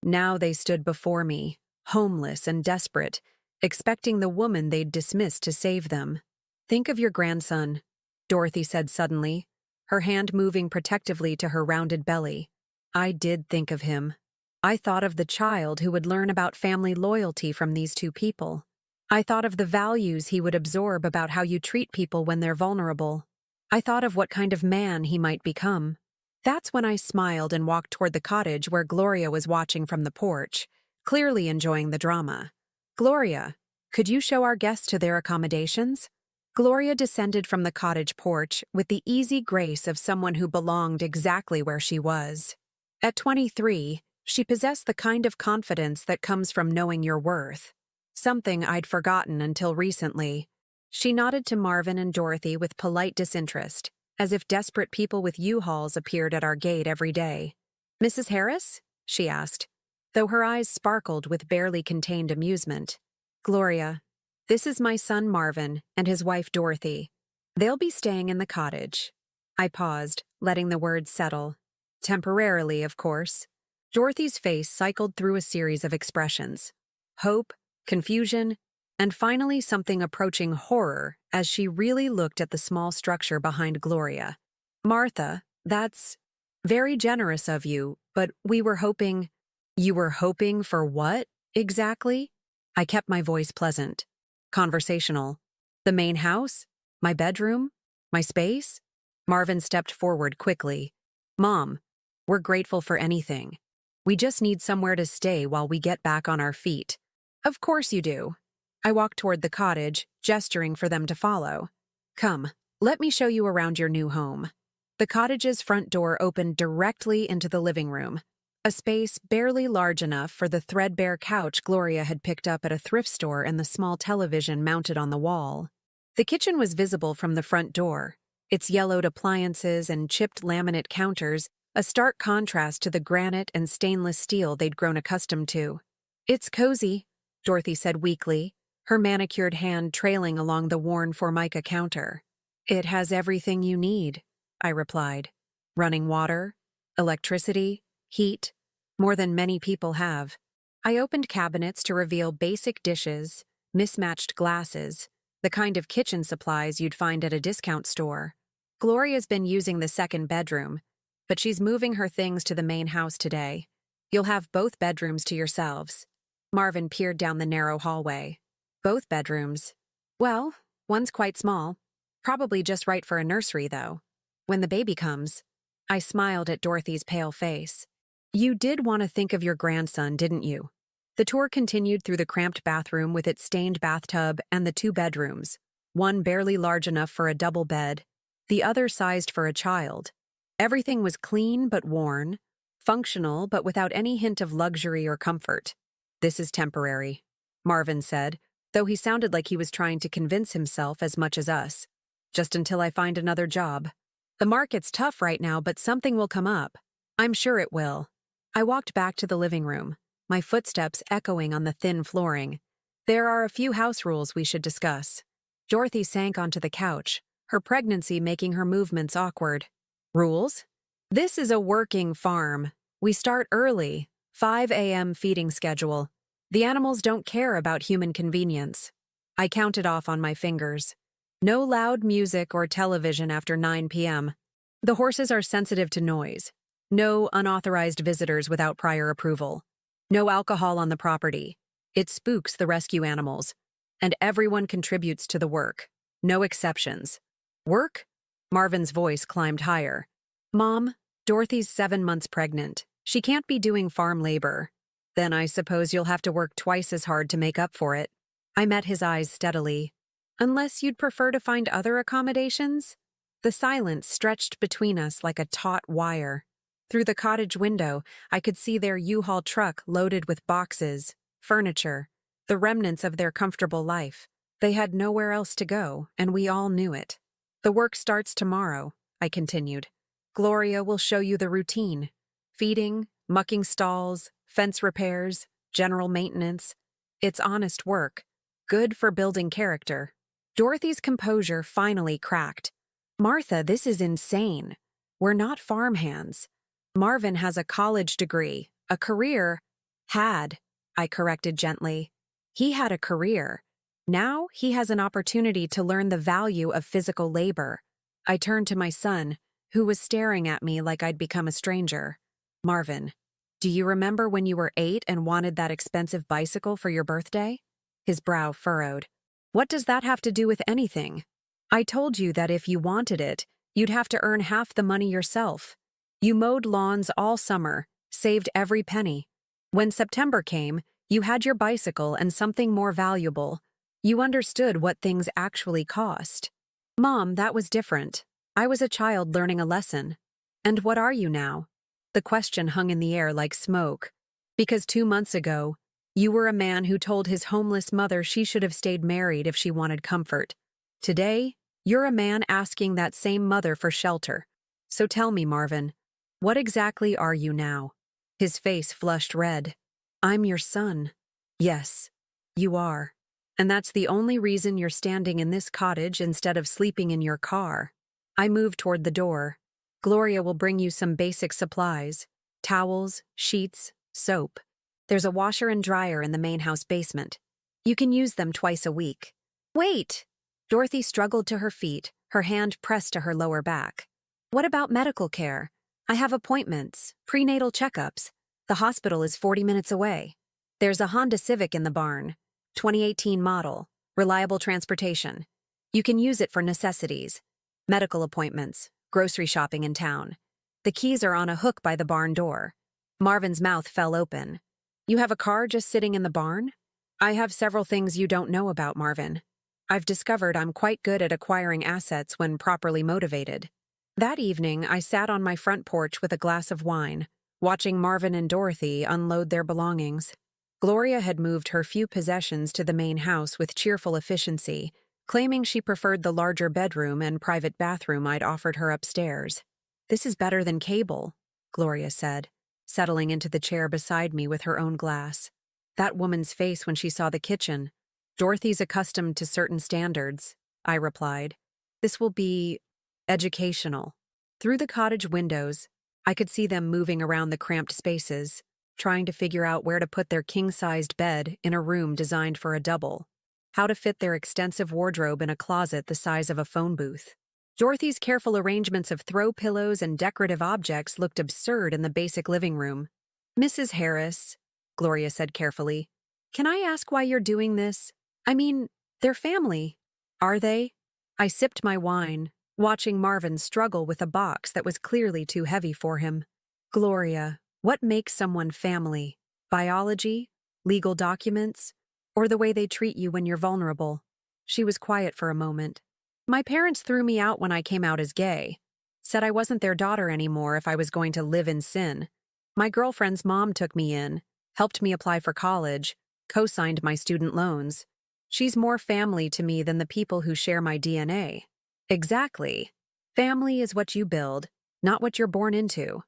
Now they stood before me, homeless and desperate, expecting the woman they'd dismissed to save them. Think of your grandson, Dorothy said suddenly, her hand moving protectively to her rounded belly. I did think of him. I thought of the child who would learn about family loyalty from these two people. I thought of the values he would absorb about how you treat people when they're vulnerable. I thought of what kind of man he might become. That's when I smiled and walked toward the cottage where Gloria was watching from the porch, clearly enjoying the drama. Gloria, could you show our guests to their accommodations? Gloria descended from the cottage porch with the easy grace of someone who belonged exactly where she was. At 23, she possessed the kind of confidence that comes from knowing your worth. Something I'd forgotten until recently. She nodded to Marvin and Dorothy with polite disinterest, as if desperate people with U-Hauls appeared at our gate every day. Mrs. Harris? She asked, though her eyes sparkled with barely contained amusement. Gloria, this is my son Marvin and his wife Dorothy. They'll be staying in the cottage. I paused, letting the words settle. Temporarily, of course. Dorothy's face cycled through a series of expressions. Hope, confusion, and finally something approaching horror as she really looked at the small structure behind Gloria. Martha, that's very generous of you, but we were hoping— You were hoping for what, exactly? I kept my voice pleasant. Conversational. The main house? My bedroom? My space? Marvin stepped forward quickly. Mom, we're grateful for anything. We just need somewhere to stay while we get back on our feet. Of course you do. I walked toward the cottage, gesturing for them to follow. Come. Let me show you around your new home. The cottage's front door opened directly into the living room, a space barely large enough for the threadbare couch Gloria had picked up at a thrift store and the small television mounted on the wall. The kitchen was visible from the front door, its yellowed appliances and chipped laminate counters a stark contrast to the granite and stainless steel they'd grown accustomed to. "It's cozy," Dorothy said weakly, her manicured hand trailing along the worn Formica counter. "It has everything you need," I replied. "Running water, electricity, heat, more than many people have." I opened cabinets to reveal basic dishes, mismatched glasses, the kind of kitchen supplies you'd find at a discount store. Gloria's been using the second bedroom, but she's moving her things to the main house today. You'll have both bedrooms to yourselves. Marvin peered down the narrow hallway. Both bedrooms. Well, one's quite small. Probably just right for a nursery, though. When the baby comes. I smiled at Dorothy's pale face. You did want to think of your grandson, didn't you? The tour continued through the cramped bathroom with its stained bathtub and the two bedrooms, one barely large enough for a double bed, the other sized for a child. Everything was clean but worn, functional but without any hint of luxury or comfort. "This is temporary," Marvin said, though he sounded like he was trying to convince himself as much as us. "Just until I find another job. The market's tough right now, but something will come up. I'm sure it will." I walked back to the living room, my footsteps echoing on the thin flooring. "There are a few house rules we should discuss." Dorothy sank onto the couch, her pregnancy making her movements awkward. "Rules? This is a working farm. We start early, 5 a.m. feeding schedule. The animals don't care about human convenience." I counted off on my fingers. "No loud music or television after 9 p.m. The horses are sensitive to noise. No unauthorized visitors without prior approval. No alcohol on the property. It spooks the rescue animals. And everyone contributes to the work. No exceptions." "Work?" Marvin's voice climbed higher. "Mom, Dorothy's 7 months pregnant. She can't be doing farm labor." "Then I suppose you'll have to work twice as hard to make up for it." I met his eyes steadily. "Unless you'd prefer to find other accommodations?" The silence stretched between us like a taut wire. Through the cottage window, I could see their U-Haul truck loaded with boxes, furniture, the remnants of their comfortable life. They had nowhere else to go, and we all knew it. "The work starts tomorrow," I continued. "Gloria will show you the routine. Feeding, mucking stalls, fence repairs, general maintenance. It's honest work. Good for building character." Dorothy's composure finally cracked. "Martha, this is insane. We're not farmhands. Marvin has a college degree, a career." "Had," I corrected gently. "He had a career. Now he has an opportunity to learn the value of physical labor." I turned to my son, who was staring at me like I'd become a stranger. "Marvin, do you remember when you were 8 and wanted that expensive bicycle for your birthday?" His brow furrowed. "What does that have to do with anything? I told you that if you wanted it, you'd have to earn half the money yourself. You mowed lawns all summer, saved every penny. When September came, you had your bicycle and something more valuable. You understood what things actually cost." "Mom, that was different. I was a child learning a lesson." "And what are you now?" The question hung in the air like smoke. "Because 2 months ago, you were a man who told his homeless mother she should have stayed married if she wanted comfort. Today, you're a man asking that same mother for shelter. So tell me, Marvin, what exactly are you now?" His face flushed red. "I'm your son." "Yes, you are. And that's the only reason you're standing in this cottage instead of sleeping in your car." I moved toward the door. "Gloria will bring you some basic supplies. Towels, sheets, soap. There's a washer and dryer in the main house basement. You can use them twice a week." "Wait!" Dorothy struggled to her feet, her hand pressed to her lower back. "What about medical care? I have appointments, prenatal checkups. The hospital is 40 minutes away. There's a Honda Civic in the barn, 2018 model, reliable transportation. You can use it for necessities. Medical appointments, grocery shopping in town. The keys are on a hook by the barn door." Marvin's mouth fell open. "You have a car just sitting in the barn?" "I have several things you don't know about, Marvin. I've discovered I'm quite good at acquiring assets when properly motivated. That evening, I sat on my front porch with a glass of wine, watching Marvin and Dorothy unload their belongings. Gloria had moved her few possessions to the main house with cheerful efficiency, claiming she preferred the larger bedroom and private bathroom I'd offered her upstairs. "This is better than cable," Gloria said, settling into the chair beside me with her own glass. That woman's face when she saw the kitchen. "Dorothy's accustomed to certain standards," I replied. "This will be educational." Through the cottage windows, I could see them moving around the cramped spaces, trying to figure out where to put their king-sized bed in a room designed for a double, how to fit their extensive wardrobe in a closet the size of a phone booth. Dorothy's careful arrangements of throw pillows and decorative objects looked absurd in the basic living room. "Mrs. Harris," Gloria said carefully, "can I ask why you're doing this? I mean, they're family." "Are they?" I sipped my wine, watching Marvin struggle with a box that was clearly too heavy for him. "Gloria, what makes someone family? Biology? Legal documents? Or the way they treat you when you're vulnerable?" She was quiet for a moment. "My parents threw me out when I came out as gay. Said I wasn't their daughter anymore if I was going to live in sin. My girlfriend's mom took me in, helped me apply for college, co-signed my student loans. She's more family to me than the people who share my DNA." "Exactly. Family is what you build, not what you're born into."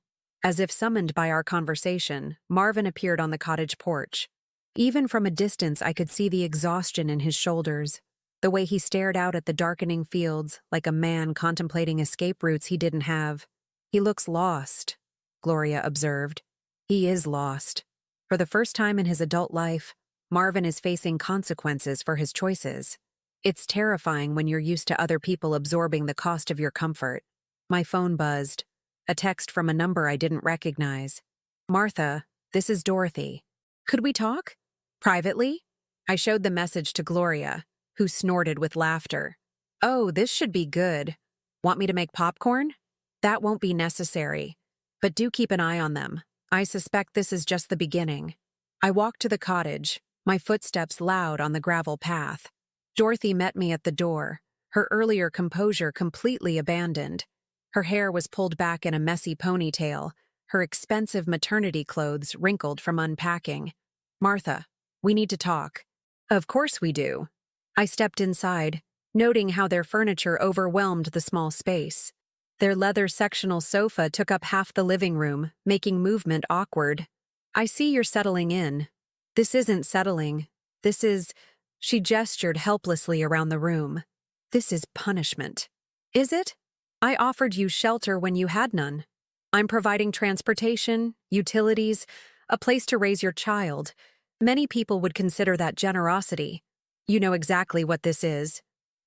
As if summoned by our conversation, Marvin appeared on the cottage porch. Even from a distance, I could see the exhaustion in his shoulders, the way he stared out at the darkening fields like a man contemplating escape routes he didn't have. "He looks lost," Gloria observed. "He is lost. For the first time in his adult life, Marvin is facing consequences for his choices. It's terrifying when you're used to other people absorbing the cost of your comfort." My phone buzzed. A text from a number I didn't recognize. "Martha, this is Dorothy. Could we talk? Privately?" I showed the message to Gloria, who snorted with laughter. "Oh, this should be good. Want me to make popcorn?" "That won't be necessary. But do keep an eye on them. I suspect this is just the beginning." I walked to the cottage, my footsteps loud on the gravel path. Dorothy met me at the door, her earlier composure completely abandoned. Her hair was pulled back in a messy ponytail, her expensive maternity clothes wrinkled from unpacking. "Martha, we need to talk." "Of course we do." I stepped inside, noting how their furniture overwhelmed the small space. Their leather sectional sofa took up half the living room, making movement awkward. "I see you're settling in." "This isn't settling. This is—" She gestured helplessly around the room. "This is punishment." "Is it? I offered you shelter when you had none. I'm providing transportation, utilities, a place to raise your child. Many people would consider that generosity. You know exactly what this is."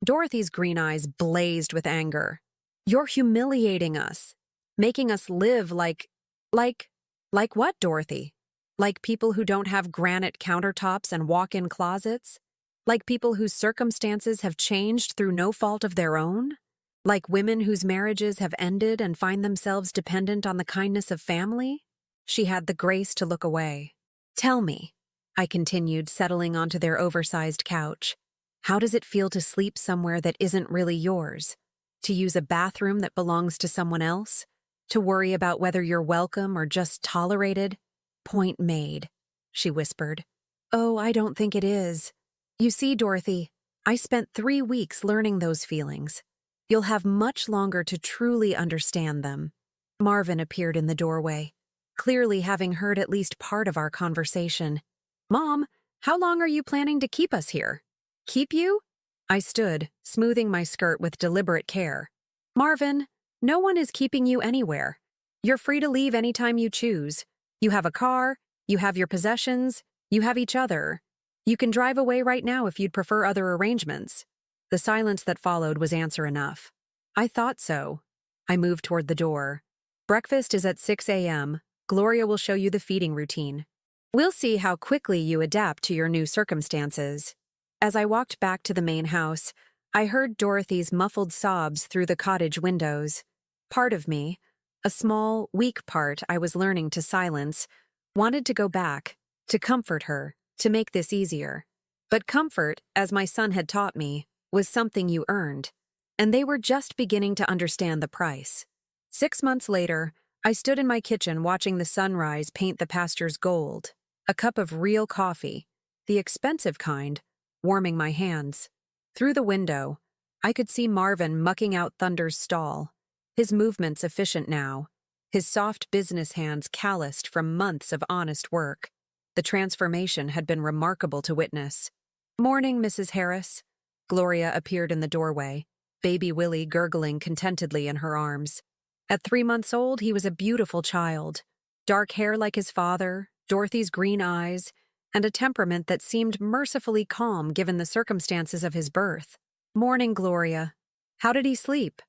Dorothy's green eyes blazed with anger. "You're humiliating us, making us live like what, Dorothy? Like people who don't have granite countertops and walk-in closets? Like people whose circumstances have changed through no fault of their own? Like women whose marriages have ended and find themselves dependent on the kindness of family?" She had the grace to look away. "Tell me," I continued, settling onto their oversized couch, "how does it feel to sleep somewhere that isn't really yours? To use a bathroom that belongs to someone else? To worry about whether you're welcome or just tolerated?" "Point made," she whispered. "Oh, I don't think it is. You see, Dorothy, I spent 3 weeks learning those feelings. You'll have much longer to truly understand them." Marvin appeared in the doorway, clearly having heard at least part of our conversation. "Mom, how long are you planning to keep us here?" "Keep you?" I stood, smoothing my skirt with deliberate care. "Marvin, no one is keeping you anywhere. You're free to leave anytime you choose. You have a car, you have your possessions, you have each other. You can drive away right now if you'd prefer other arrangements." The silence that followed was answer enough. "I thought so." I moved toward the door. "Breakfast is at 6 a.m. Gloria will show you the feeding routine. We'll see how quickly you adapt to your new circumstances." As I walked back to the main house, I heard Dorothy's muffled sobs through the cottage windows. Part of me, a small, weak part I was learning to silence, wanted to go back, to comfort her, to make this easier. But comfort, as my son had taught me, was something you earned, and they were just beginning to understand the price. 6 months later, I stood in my kitchen watching the sunrise paint the pastures gold, a cup of real coffee, the expensive kind, warming my hands. Through the window, I could see Marvin mucking out Thunder's stall, his movements efficient now, his soft business hands calloused from months of honest work. The transformation had been remarkable to witness. "Morning, Mrs. Harris." Gloria appeared in the doorway, baby Willie gurgling contentedly in her arms. At 3 months old, he was a beautiful child. Dark hair like his father, Dorothy's green eyes, and a temperament that seemed mercifully calm given the circumstances of his birth. "Morning, Gloria. How did he sleep?"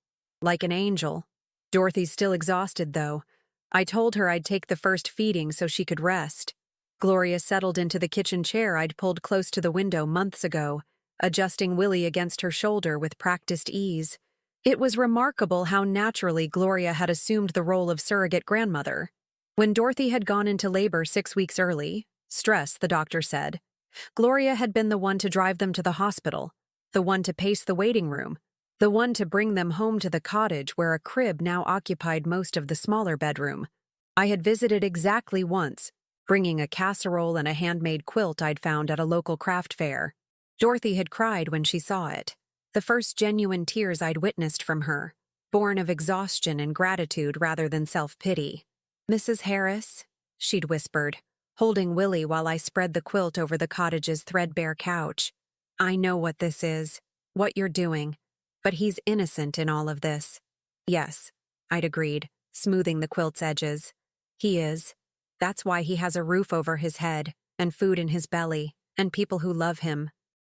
"Like an angel." "Dorothy's still exhausted, though. I told her I'd take the first feeding so she could rest." Gloria settled into the kitchen chair I'd pulled close to the window months ago, adjusting Willie against her shoulder with practiced ease. It was remarkable how naturally Gloria had assumed the role of surrogate grandmother. When Dorothy had gone into labor 6 weeks early, stress, the doctor said, Gloria had been the one to drive them to the hospital, the one to pace the waiting room, the one to bring them home to the cottage where a crib now occupied most of the smaller bedroom. I had visited exactly once, bringing a casserole and a handmade quilt I'd found at a local craft fair. Dorothy had cried when she saw it, the first genuine tears I'd witnessed from her, born of exhaustion and gratitude rather than self-pity. "Mrs. Harris," she'd whispered, holding Willie while I spread the quilt over the cottage's threadbare couch. "I know what this is, what you're doing, but he's innocent in all of this." "Yes," I'd agreed, smoothing the quilt's edges. "He is. That's why he has a roof over his head, and food in his belly, and people who love him."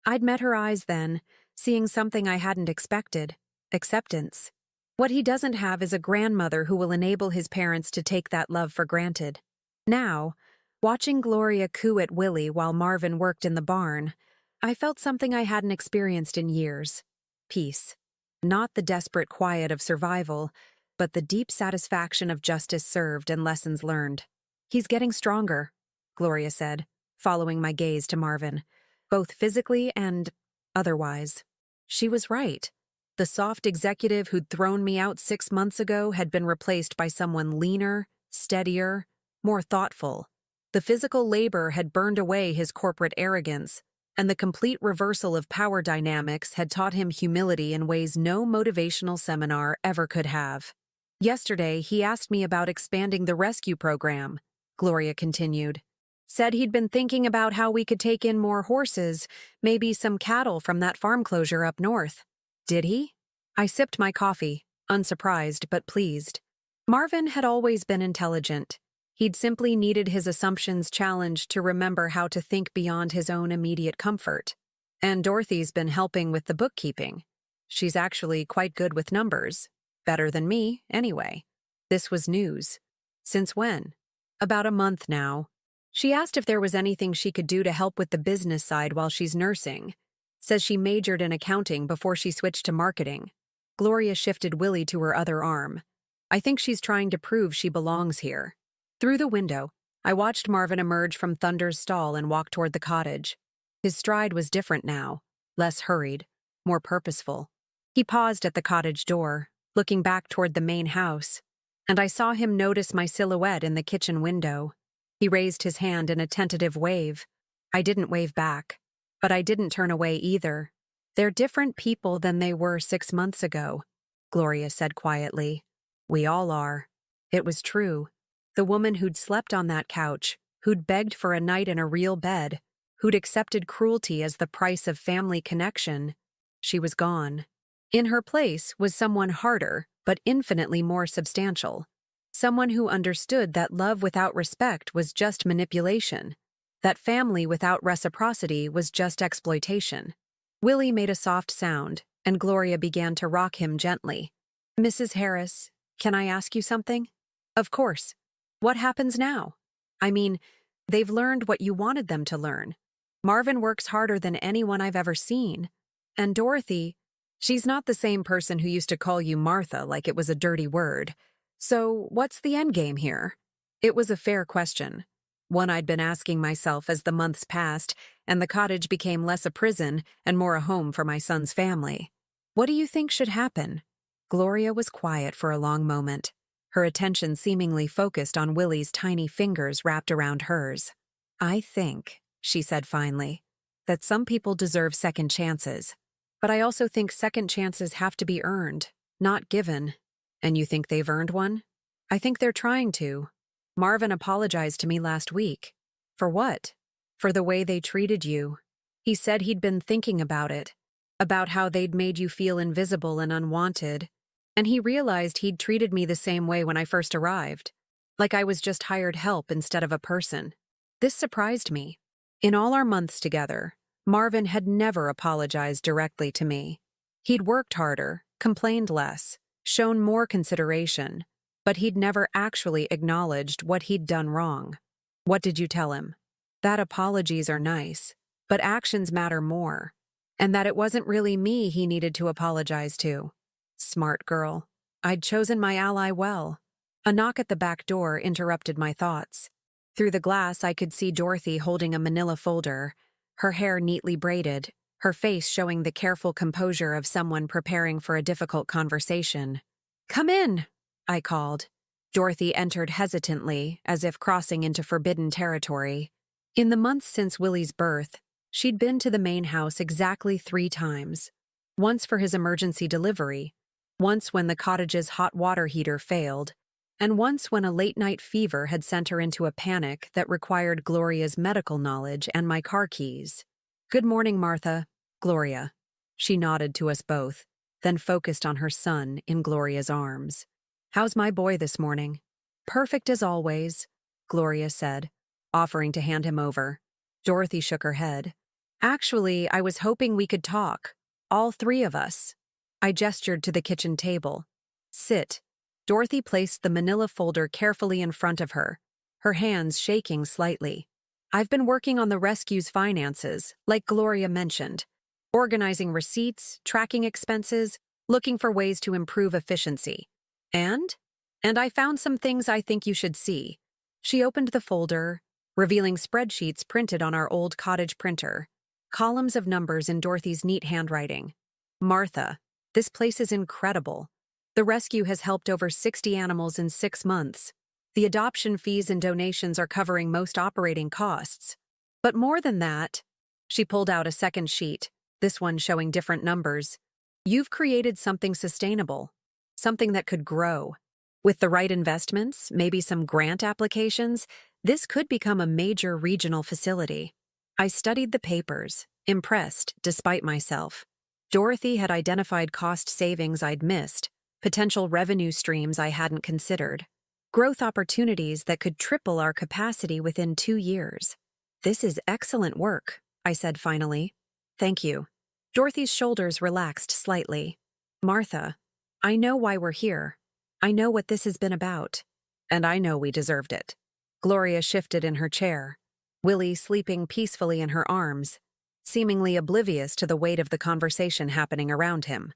I'd met her eyes then, seeing something I hadn't expected: acceptance. What he doesn't have is a grandmother who will enable his parents to take that love for granted. Now, watching Gloria coo at Willie while Marvin worked in the barn, I felt something I hadn't experienced in years: peace. Not the desperate quiet of survival, but the deep satisfaction of justice served and lessons learned. "He's getting stronger," Gloria said, following my gaze to Marvin, both physically and otherwise. She was right. The soft executive who'd thrown me out 6 months ago had been replaced by someone leaner, steadier, more thoughtful. The physical labor had burned away his corporate arrogance, and the complete reversal of power dynamics had taught him humility in ways no motivational seminar ever could have. "Yesterday, he asked me about expanding the rescue program," Gloria continued. "Said he'd been thinking about how we could take in more horses, maybe some cattle from that farm closure up north." "Did he?" I sipped my coffee, unsurprised but pleased. Marvin had always been intelligent. He'd simply needed his assumptions challenged to remember how to think beyond his own immediate comfort. And Dorothy's been helping with the bookkeeping. She's actually quite good with numbers. Better than me, anyway. This was news. "Since when?" "About a month now. She asked if there was anything she could do to help with the business side while she's nursing. Says she majored in accounting before she switched to marketing." Gloria shifted Willie to her other arm. "I think she's trying to prove she belongs here." Through the window, I watched Marvin emerge from Thunder's stall and walk toward the cottage. His stride was different now, less hurried, more purposeful. He paused at the cottage door, looking back toward the main house, and I saw him notice my silhouette in the kitchen window. He raised his hand in a tentative wave. I didn't wave back, but I didn't turn away either. "They're different people than they were 6 months ago," Gloria said quietly. "We all are." It was true. The woman who'd slept on that couch, who'd begged for a night in a real bed, who'd accepted cruelty as the price of family connection, she was gone. In her place was someone harder, but infinitely more substantial. Someone who understood that love without respect was just manipulation, that family without reciprocity was just exploitation. Willie made a soft sound, and Gloria began to rock him gently. "Mrs. Harris, can I ask you something?" "Of course. What happens now?" "I mean, they've learned what you wanted them to learn. Marvin works harder than anyone I've ever seen. And Dorothy, she's not the same person who used to call you Martha like it was a dirty word. So what's the end game here?" It was a fair question. one I'd been asking myself as the months passed and the cottage became less a prison and more a home for my son's family. What do you think should happen? Gloria was quiet for a long moment, her attention seemingly focused on Willie's tiny fingers wrapped around hers. I think, she said finally, that some people deserve second chances. But I also think second chances have to be earned, not given. And you think they've earned one? I think they're trying to. Marvin apologized to me last week. For what? For the way they treated you. He said he'd been thinking about it, about how they'd made you feel invisible and unwanted, and he realized he'd treated me the same way when I first arrived, like I was just hired help instead of a person. This surprised me. In all our months together, Marvin had never apologized directly to me. He'd worked harder, complained less, shown more consideration, but he'd never actually acknowledged what he'd done wrong. What did you tell him? That apologies are nice, but actions matter more, and that it wasn't really me he needed to apologize to. Smart girl. I'd chosen my ally well. A knock at the back door interrupted my thoughts. Through the glass, I could see Dorothy holding a manila folder, her hair neatly braided, her face showing the careful composure of someone preparing for a difficult conversation. "Come in," I called. Dorothy entered hesitantly, as if crossing into forbidden territory. In the months since Willie's birth, she'd been to the main house exactly 3 times. Once for his emergency delivery, once when the cottage's hot water heater failed, and once when a late-night fever had sent her into a panic that required Gloria's medical knowledge and my car keys. "Good morning, Martha." "Gloria." She nodded to us both, then focused on her son in Gloria's arms. "How's my boy this morning?" "Perfect as always," Gloria said, offering to hand him over. Dorothy shook her head. "Actually, I was hoping we could talk. All 3 of us." I gestured to the kitchen table. "Sit." Dorothy placed the manila folder carefully in front of her, her hands shaking slightly. "I've been working on the rescue's finances, like Gloria mentioned, organizing receipts, tracking expenses, looking for ways to improve efficiency. And I found some things I think you should see." She opened the folder, revealing spreadsheets printed on our old cottage printer, columns of numbers in Dorothy's neat handwriting. "Martha, this place is incredible. The rescue has helped over 60 animals in 6 months. The adoption fees and donations are covering most operating costs. But more than that," she pulled out a second sheet, this one showing different numbers. "You've created something sustainable, something that could grow. With the right investments, maybe some grant applications, this could become a major regional facility." I studied the papers, impressed despite myself. Dorothy had identified cost savings I'd missed, potential revenue streams I hadn't considered, growth opportunities that could triple our capacity within 2 years. "This is excellent work," I said finally. "Thank you." Dorothy's shoulders relaxed slightly. "Martha, I know why we're here. I know what this has been about. And I know we deserved it." Gloria shifted in her chair, Willie sleeping peacefully in her arms, seemingly oblivious to the weight of the conversation happening around him.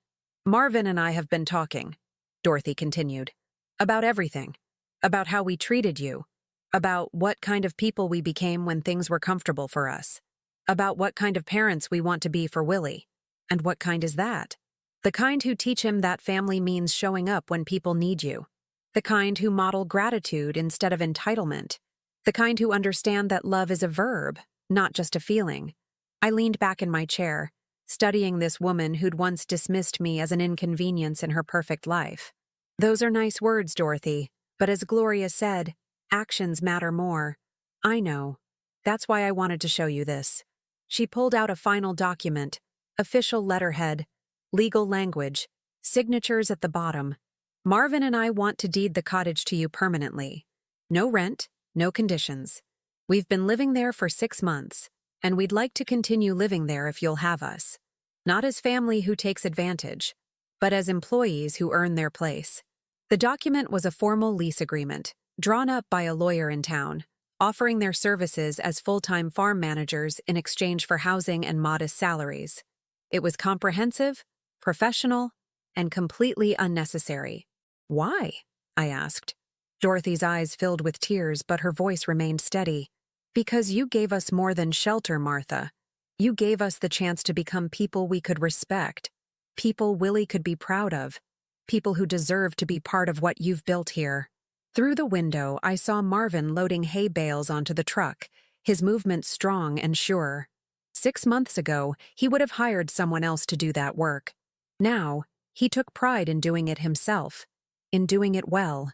"Marvin and I have been talking," Dorothy continued, "about everything. About how we treated you. About what kind of people we became when things were comfortable for us. About what kind of parents we want to be for Willie. And what kind is that? The kind who teach him that family means showing up when people need you. The kind who model gratitude instead of entitlement. The kind who understand that love is a verb, not just a feeling." I leaned back in my chair, studying this woman who'd once dismissed me as an inconvenience in her perfect life. "Those are nice words, Dorothy, but as Gloria said, actions matter more. I know. That's why I wanted to show you this." She pulled out a final document, official letterhead, legal language, signatures at the bottom. "Marvin and I want to deed the cottage to you permanently. No rent, no conditions. We've been living there for 6 months. And we'd like to continue living there if you'll have us. Not as family who takes advantage, but as employees who earn their place." The document was a formal lease agreement, drawn up by a lawyer in town, offering their services as full-time farm managers in exchange for housing and modest salaries. It was comprehensive, professional, and completely unnecessary. "Why?" I asked. Dorothy's eyes filled with tears, but her voice remained steady. Because you gave us more than shelter, Martha. You gave us the chance to become people we could respect, people Willie could be proud of, people who deserve to be part of what you've built here. Through the window, I saw Marvin loading hay bales onto the truck, his movements strong and sure. 6 months ago, he would have hired someone else to do that work. Now, he took pride in doing it himself, in doing it well.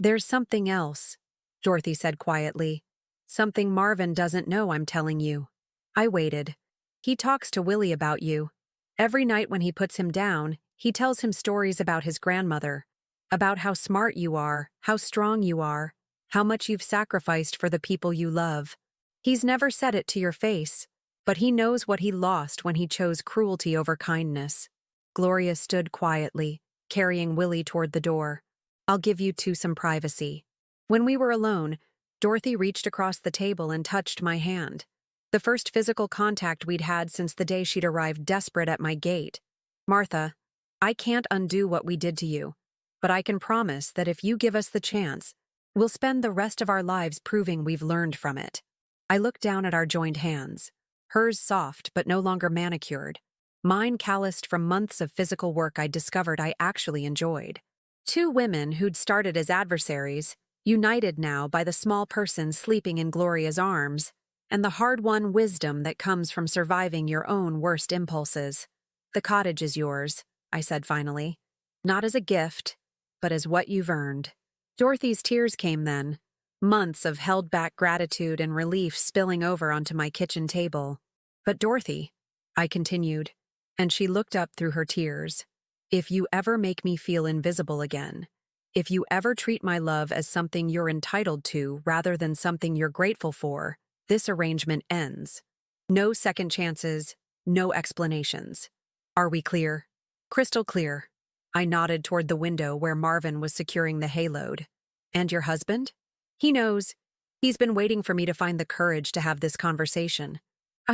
There's something else, Dorothy said quietly. Something Marvin doesn't know, I'm telling you. I waited. He talks to Willie about you. Every night when he puts him down, he tells him stories about his grandmother, about how smart you are, how strong you are, how much you've sacrificed for the people you love. He's never said it to your face, but he knows what he lost when he chose cruelty over kindness. Gloria stood quietly, carrying Willie toward the door. I'll give you two some privacy. When we were alone, Dorothy reached across the table and touched my hand. The first physical contact we'd had since the day she'd arrived desperate at my gate. Martha, I can't undo what we did to you, but I can promise that if you give us the chance, we'll spend the rest of our lives proving we've learned from it. I looked down at our joined hands, hers soft but no longer manicured, mine calloused from months of physical work I discovered I actually enjoyed. Two women who'd started as adversaries, united now by the small person sleeping in Gloria's arms, and the hard-won wisdom that comes from surviving your own worst impulses. The cottage is yours, I said finally. Not as a gift, but as what you've earned. Dorothy's tears came then, months of held-back gratitude and relief spilling over onto my kitchen table. But Dorothy, I continued, and she looked up through her tears, if you ever make me feel invisible again, if you ever treat my love as something you're entitled to rather than something you're grateful for, this arrangement ends. No second chances, no explanations. Are we clear? Crystal clear. I nodded toward the window where Marvin was securing the hayload. And your husband? He knows. He's been waiting for me to find the courage to have this conversation.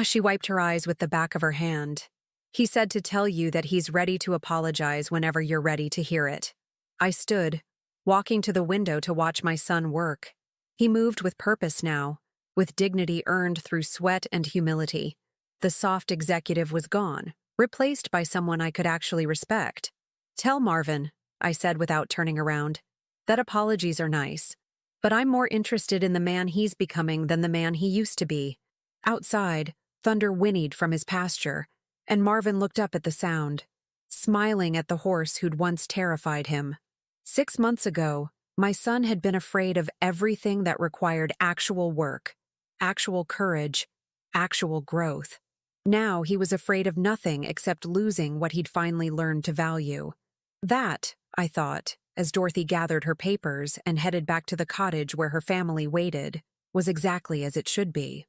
She wiped her eyes with the back of her hand. He said to tell you that he's ready to apologize whenever you're ready to hear it. I stood, walking to the window to watch my son work. He moved with purpose now, with dignity earned through sweat and humility. The soft executive was gone, replaced by someone I could actually respect. Tell Marvin, I said without turning around, that apologies are nice, but I'm more interested in the man he's becoming than the man he used to be. Outside, thunder whinnied from his pasture, and Marvin looked up at the sound, smiling at the horse who'd once terrified him. 6 months ago, my son had been afraid of everything that required actual work, actual courage, actual growth. Now he was afraid of nothing except losing what he'd finally learned to value. That, I thought, as Dorothy gathered her papers and headed back to the cottage where her family waited, was exactly as it should be.